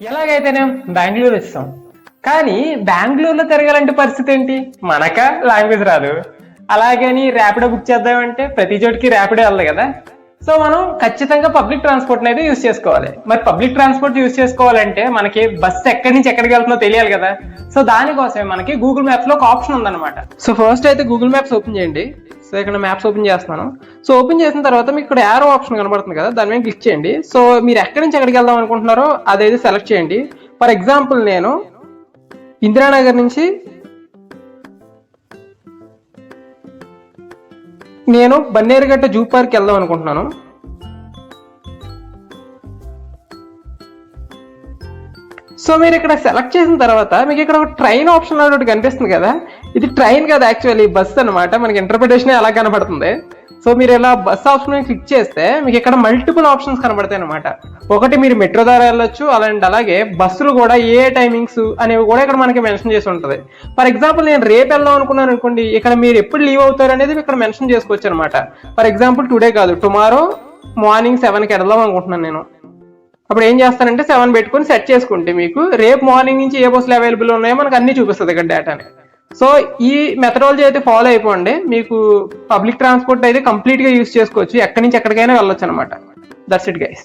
ఎలాగైతేనే బెంగళూరు వచ్చాం, కానీ బెంగళూరులో తిరగాలంటే పరిస్థితి ఏంటి? మనక లాంగ్వేజ్ రాదు. అలాగని ర్యాపిడో బుక్ చేద్దామంటే ప్రతి చోటికి ర్యాపిడో వెళ్ళదు కదా. సో మనం ఖచ్చితంగా పబ్లిక్ ట్రాన్స్పోర్ట్ అయితే యూజ్ చేసుకోవాలి. మరి పబ్లిక్ ట్రాన్స్పోర్ట్ యూజ్ చేసుకోవాలంటే మనకి బస్సు ఎక్కడి నుంచి ఎక్కడికి వెళ్తుందో తెలియాలి కదా. సో దానికోసమే మనకి గూగుల్ మ్యాప్స్ లో ఒక ఆప్షన్ ఉందన్నమాట. సో ఫస్ట్ అయితే గూగుల్ మ్యాప్స్ ఓపెన్ చేయండి. సో ఇక్కడ మ్యాప్స్ ఓపెన్ చేస్తున్నాను. సో ఓపెన్ చేసిన తర్వాత మీకు ఇక్కడ యారో ఆప్షన్ కనబడుతుంది కదా, దాని మీద క్లిక్ చేయండి. సో మీరు ఎక్కడి నుంచి ఎక్కడికి వెళ్దాం అనుకుంటున్నారో అదైతే సెలెక్ట్ చేయండి. ఫర్ ఎగ్జాంపుల్ నేను బన్నేరుగట్ట జూ పార్క్ వెళ్దాం అనుకుంటున్నాను. సో మీరు ఇక్కడ సెలెక్ట్ చేసిన తర్వాత మీకు ఇక్కడ ఒక ట్రైన్ ఆప్షన్ ఒకటి కనిపిస్తుంది కదా, ఇది ట్రైన్ కదా, యాక్చువల్లీ బస్ అనమాట. మనకి ఇంటర్ప్రిటేషన్ అలా కనబడుతుంది. సో మీరు ఇలా బస్ ఆప్షన్ క్లిక్ చేస్తే మీకు ఇక్కడ మల్టిపుల్ ఆప్షన్స్ కనబడతాయి అనమాట. ఒకటి మీరు మెట్రో ద్వారా వెళ్ళొచ్చు, అలాగే బస్సులు కూడా ఏ టైమింగ్స్ అనేవి కూడా ఇక్కడ మనకి మెన్షన్ చేసి ఉంటుంది. ఫర్ ఎగ్జాంపుల్ నేను రేపు వెళ్దాం అనుకున్నాను అనుకోండి, ఇక్కడ మీరు ఎప్పుడు లీవ్ అవుతారు అనేది ఇక్కడ మెన్షన్ చేసుకోవచ్చు అనమాట. ఫర్ ఎగ్జాంపుల్ టుడే కాదు, టుమారో మార్నింగ్ 7కి వెళ్దాం అనుకుంటున్నాను నేను. అప్పుడు ఏం చేస్తానంటే 7 పెట్టుకొని సెట్ చేసుకుంటే మీకు రేపు మార్నింగ్ నుంచి ఏ బస్సులు అవైలబుల్ ఉన్నాయో మనకు అన్ని చూపిస్తుంది ఇక్కడ డేటాని. సో ఈ మెథడాలజీ అయితే ఫాలో అయిపోండి, మీకు పబ్లిక్ ట్రాన్స్పోర్ట్ అయితే కంప్లీట్ గా యూజ్ చేసుకోవచ్చు, ఎక్కడి నుంచి ఎక్కడికైనా వెళ్ళొచ్చు అనమాట. That's it guys.